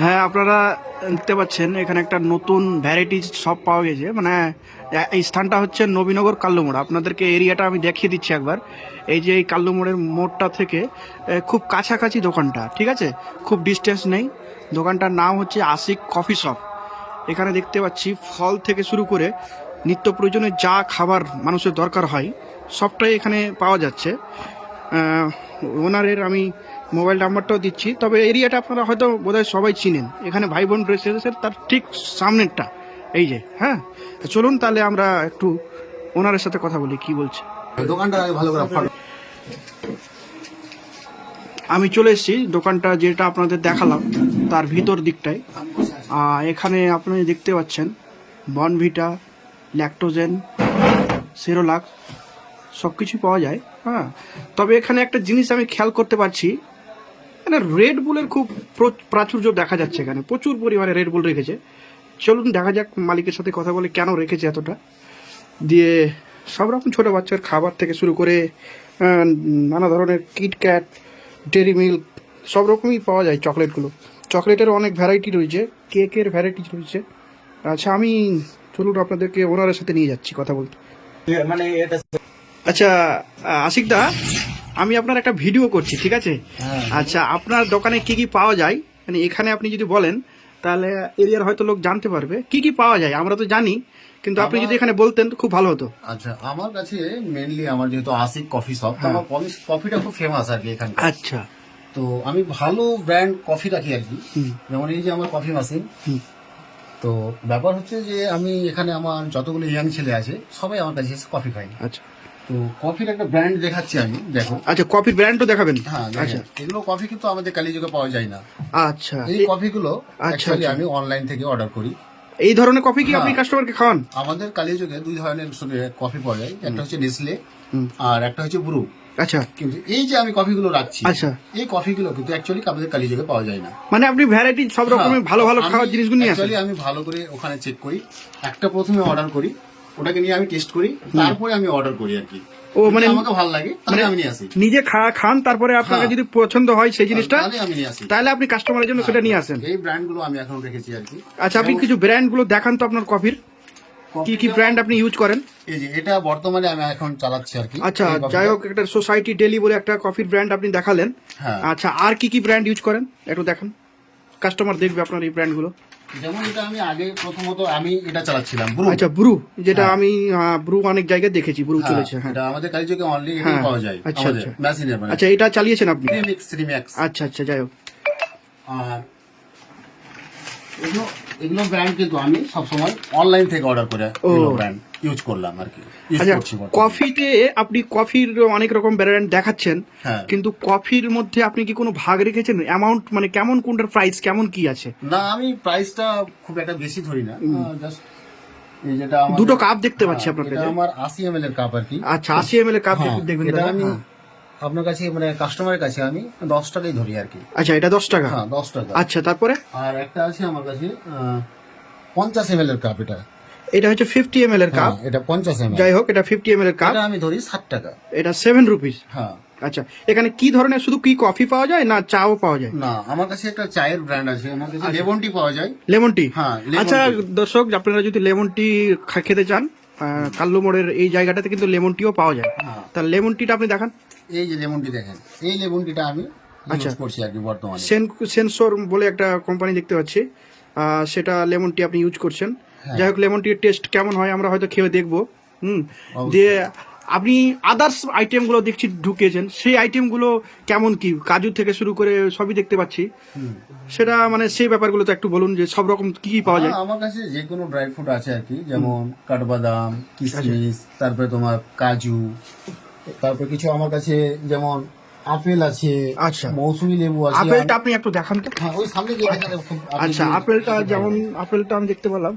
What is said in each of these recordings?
হ্যাঁ, আপনারা দেখতে পাচ্ছেন এখানে একটা নতুন ভ্যারাইটিজ শপ পাওয়া গেছে। মানে এই স্থানটা হচ্ছে নবীনগর কাল্লুমোড়। আপনাদেরকে এরিয়াটা আমি দেখিয়ে দিচ্ছি একবার। এই যে এই কাল্লুমোড়ের মোড়টা থেকে খুব কাছাকাছি দোকানটা, ঠিক আছে, খুব ডিস্টেন্স নেই। দোকানটার নাম হচ্ছে আশিক কফি শপ। এখানে দেখতে পাচ্ছি ফল থেকে শুরু করে নিত্য প্রয়োজনীয় যা খাবার মানুষের দরকার হয় সবটাই এখানে পাওয়া যাচ্ছে। ওনারের আমি মোবাইল নাম্বারটাও দিচ্ছি। তবে এরিয়াটা আপনারা হয়তো বোধহয় সবাই চিনেন। এখানে ভাই বোন রেসিডেন্সের তার ঠিক সামনেরটা এই যে। হ্যাঁ, চলুন তাহলে আমরা একটু ওনারের সাথে কথা বলি, কি বলছে। দোকানটা ভালো করে আমি চলে এসেছি দোকানটা যেটা আপনাদের দেখালাম তার ভিতর দিকটায়। এখানে আপনি দেখতে পাচ্ছেন বনভিটা, ল্যাকটোজেন, সেরোলাক সব কিছুই পাওয়া যায়। হ্যাঁ, তবে এখানে একটা জিনিস আমি খেয়াল করতে পারছি, এখানে রেড বুলের খুব প্রাচুর্য দেখা যাচ্ছে। এখানে প্রচুর পরিমাণে রেড বুল রেখেছে। চলুন দেখা যাক মালিকের সাথে কথা বলে কেন রেখেছে এতটা। দিয়ে সব রকম ছোটো বাচ্চার খাবার থেকে শুরু করে নানা ধরনের কিটক্যাট, ডেরি মিল্ক সব রকমই পাওয়া যায়। চকলেটগুলো, চকলেটের অনেক ভ্যারাইটি রয়েছে, কেকের ভ্যারাইটি রয়েছে। আচ্ছা, আমি চলুন আপনাদেরকে ওনারের সাথে নিয়ে যাচ্ছি কথা বলতে। মানে এটা আচ্ছা আশিক দা, আমি আপনার একটা ভিডিও করছি, ঠিক আছে? আচ্ছা, আপনার দোকানে কি কি পাওয়া যায় মানে এখানে আপনি যদি বলেন তাহলে এরিয়ার হয়তো লোক জানতে পারবে কি কি পাওয়া যায়। আমরা তো জানি, কিন্তু আপনি যদি এখানে বলতেন খুব ভালো হতো। আচ্ছা, আমার কাছে মেইনলি আমার যেহেতু আশিক কফি শপ, আমার কফিটা খুব ফেমাস আর কি এখানে। আচ্ছা, তো আমি ভালো ব্র্যান্ড কফি রাখি আর কি। যেমন এই যে আমার কফি মেশিন। তো ব্যাপার হচ্ছে যে আমি এখানে আমার যতগুলো ইয়াং ছেলে আছে সবাই আমার কাছে এসে কফি খায়। আচ্ছা, তো কফির একটা ব্র্যান্ড দেখাচ্ছি আমি, দেখো। আচ্ছা, কফির ব্র্যান্ডও দেখাবেন? হ্যাঁ, আচ্ছা, এগুলো কফি কিন্তু আমাদের কালিযুগে পাওয়া যায় না। আচ্ছা, এই কফিগুলো অ্যাকচুয়ালি আমি অনলাইন থেকে অর্ডার করি। এই ধরনের কফি কি আপনি কাস্টমারকে খাওয়ান? আমাদের কালিযুগে দুই ধরনের কফি পাওয়া যায়, একটা হচ্ছে নেসলে আর একটা হচ্ছে ব্রু। আচ্ছা, কিন্তু এই যে আমি কফিগুলো রাখছি, আচ্ছা, এই কফিগুলো কিন্তু অ্যাকচুয়ালি আমাদের কালিযুগে পাওয়া যায় না। মানে আপনি ভ্যারাইটি সব রকমের ভালো ভালো খাওয়ার জিনিসগুলো নিয়ে আসেন? অ্যাকচুয়ালি আমি ভালো করে ওখানে চেক করি, একটা প্রথমে অর্ডার করি, ওটাকে নিয়ে আমি টেস্ট করি, তারপরে আমি অর্ডার করি আর কি। ও মানে আমাকে ভালো লাগে তাহলে আমি নিয়ে আসি। নিজে খান, তারপরে আপনাকে যদি পছন্দ হয় সেই জিনিসটা তাহলে আমি নিয়ে আসি, তাহলে আপনি কাস্টমারের জন্য সেটা নিয়ে আসেন। এই ব্র্যান্ডগুলো আমি এখন রেখেছি আর কি। আচ্ছা, আপনি কিছু ব্র্যান্ড গুলো দেখান তো আপনার কফির, কি কি ব্র্যান্ড আপনি ইউজ করেন? এই যে এটা বর্তমানে আমি এখন চালাচ্ছি আর কি। আচ্ছা, যাই হোক, একটা সোসাইটি ডেলি বলে একটা কফির ব্র্যান্ড আপনি দেখালেন। হ্যাঁ। আচ্ছা, আর কি কি ব্র্যান্ড ইউজ করেন একটু দেখান, কাস্টমার দেখবে আপনার এই ব্র্যান্ড গুলো। যেমন এটা আমি আগে প্রথমত আমি এটা চালাচ্ছিলাম ব্রু। আচ্ছা, ব্রু, যেটা আমি ব্রু অনেক জায়গায় দেখেছি, ব্রু চলেছে। হ্যাঁ, এটা আমাদের কালিযুগে অনলি এটাই পাওয়া যায়। আচ্ছা, আমাদের আচ্ছা, মেশিনের মানে। আচ্ছা, এটা চালিয়েছেন আপনি? রিম্যাক্স। আচ্ছা, আচ্ছা, যাই হোক। আর এগুলো এগুলো ব্র্যান্ড কিন্তু আমি সবসময় অনলাইন থেকে অর্ডার করে এগুলো ব্র্যান্ড ইউজ করলাম আর কি। আচ্ছা, কফিতে আপনি কফির অনেক রকম ব্র্যান্ড দেখাচ্ছেন, কিন্তু কফির মধ্যে আপনি কি কোনো ভাগ রেখেছেন অ্যামাউন্ট, মানে কেমন কোনটার প্রাইস কেমন কি আছে? না, আমি প্রাইসটা খুব একটা বেশি ধরি না, জাস্ট এই যেটা আমার দুটো কাপ দেখতে পাচ্ছি আপনার কাছে। এটা আমার 80 ml এর কাপ আর কি। আচ্ছা, 80 ml এর কাপ দেখবেন। এটা আমি আপনার কাছে মানে কাস্টমারের কাছে আমি 10 টাকাই ধরি আর কি। আচ্ছা, এটা 10 টাকা? হ্যাঁ, 10 টাকা। আচ্ছা, তারপরে আর একটা আছে আমার কাছে 50 ml এর কাপ। এটা হচ্ছে 50 ml এর কাপ। এটা 50 ml। যাই হোক, এটা 50 ml এর কাপ, এটা আমি ধরি 60 টাকা। এটা 7 রুপিস। হ্যাঁ। আচ্ছা, এখানে কি ধরনের শুধু কি কফি পাওয়া যায় না চাও পাওয়া যায়? না, আমার কাছে একটা চায়ের ব্র্যান্ড আছে, আমার কাছে লেমন টি পাওয়া যায়। Lemon tea? হ্যাঁ। আচ্ছা দর্শক, আপনারা যদি লেমন টি খেতে চান, কাল্লু মোড়ের এই জায়গাটাতে কিন্তু লেমন টিও পাওয়া যায়। তা লেমন টিটা আপনি দেখান। এই যে লেমন টি দেখেন, এই লেমন টিটা আমি ইউজ করছি আর কি বর্তমানে। সেন্সর বলে একটা কোম্পানি দেখতে পাচ্ছি, সেটা লেমন টি আপনি ইউজ করছেন। যাই হোক, লেমন টির টেস্ট কেমন হয় আমরা হয়তো খেয়ে দেখবো। দিয়ে আপনি আদার্স আইটেমগুলো দেখছি ঢুকিয়েছেন, সেই আইটেমগুলো কেমন কি, কাজু থেকে শুরু করে সবই দেখতে পাচ্ছি, সেটা মানে সেই ব্যাপারগুলো তো একটু বলুন যে সব রকম কি কি পাওয়া যায়। আমার কাছে যে কোনো ড্রাই ফ্রুট আছে আর কি, যেমন কাঠবাদাম, কিশমিশ, তারপরে তোমার কাজু, তারপরে কিছু আমার কাছে যেমন আপেল আছে। আচ্ছা, মৌসুমী লেবু আছে। আপেলটা আপনি একটু দেখান তো। হ্যাঁ, ওই সামনে যে দেখেন। আচ্ছা, আপেলটা যেমন আপেলটা আমি দেখতে পেলাম,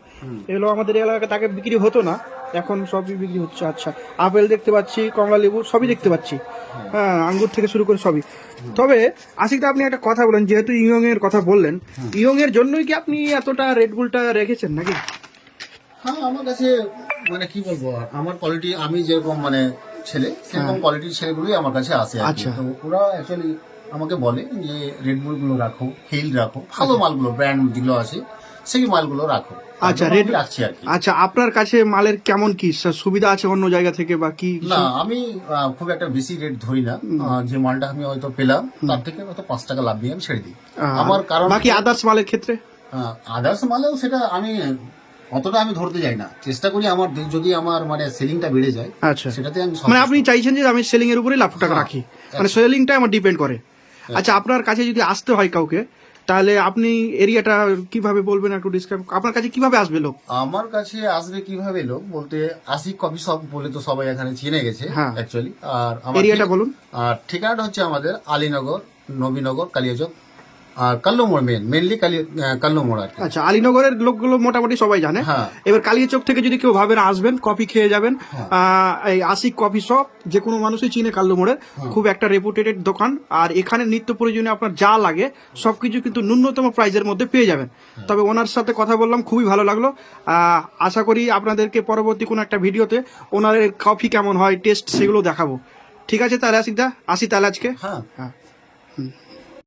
এগুলো আমাদের এলাকায় তাকে বিক্রি হতো না, এখন সবই বিক্রি হচ্ছে। আচ্ছা, আপেল দেখতে পাচ্ছি, কমলা লেবু সবই দেখতে পাচ্ছি। হ্যাঁ, আঙ্গুর থেকে শুরু করে সবই। তবে আশিকদা, আপনি একটা কথা বলেন, যেহেতু ইয়ং এর কথা বললেন, ইয়ং এর জন্যই কি আপনি এতটা রেড বুলটা রেখেছেন নাকি? হ্যাঁ, আমার কাছে মানে কি বলবো, আমার কোয়ালিটি, আমি যেরকম মানে ছেলে সেরকম কোয়ালিটির ছেলেগুলোই আমার কাছে আসে। আচ্ছা, তো ওরা অ্যাকচুয়ালি আমাকে বলে যে রেডবুল গুলো রাখো, হিল রাখো, ভালো মালগুলো ব্র্যান্ড যেগুলো আছে সেই মালগুলো রাখো। আচ্ছা, তার জন্য আমি রাখছি আর কি। আচ্ছা, আপনার কাছে মালের কেমন কি সুবিধা আছে অন্য জায়গা থেকে বা কি? না, আমি খুব একটা বেশি রেট ধরি না। যে মালটা আমি হয়তো পেলাম তার থেকে হয়তো 5 টাকা লাভ দিয়ে আমি ছেড়ে দিই। আমার কারণ বাকি আদার্স মালের ক্ষেত্রে আদার্স মালেও সেটা আমি অতটা আমি ধরতে যাই না, চেষ্টা করি আমার যদি আমার মানে সেলিংটা বেড়ে যায় আচ্ছা, সেটাতে আমি মানে আপনি চাইছেন যে আমি সেলিং এর উপরেই লাখ টাকা রাখি, মানে সেলিংটা আমার ডিপেন্ড করে। আচ্ছা, আপনার কাছে যদি আসতে হয় কাউকে, তাহলে আপনি এরিয়াটা কিভাবে বলবেন একটু ডিসক্রাইব? আপনার কাছে কিভাবে আসবে লোক? আমার কাছে আসবে কিভাবে লোক বলতে, আশিক কফি শপ বলে তো সবাই এখানে চিনে গেছে হ্যাঁ। অ্যাকচুয়ালি। আর আমার এরিয়াটা বলুন। আর ঠিকানাটা হচ্ছে আমাদের আলীনগর, নবীনগর, কালিয়াচক আর কাল্লুমোড়, মেনলি কাল্লুমোড় আর কি। আচ্ছা, আলীনগরের লোকগুলো মোটামুটি সবাই জানে। হ্যাঁ। এবার কালিয়াচক থেকে যদি কেউ ভাবেন আসবেন কফি খেয়ে যাবেন, এই আশিক কফি শপ যে কোনো মানুষই চিনে কাল্লু মোড়ে, খুব একটা রেপুটেড দোকান। আর এখানে নিত্য প্রয়োজনীয় আপনার যা লাগে সবকিছু কিন্তু ন্যূনতম প্রাইজের মধ্যে পেয়ে যাবেন। তবে ওনার সাথে কথা বললাম, খুবই ভালো লাগলো। আশা করি আপনাদেরকে পরবর্তী কোনো একটা ভিডিওতে ওনার কফি কেমন হয় টেস্ট সেগুলো দেখাবো। ঠিক আছে তাহলে আশিকদা, আসি তাহলে আজকে। হ্যাঁ। হ্যাঁ।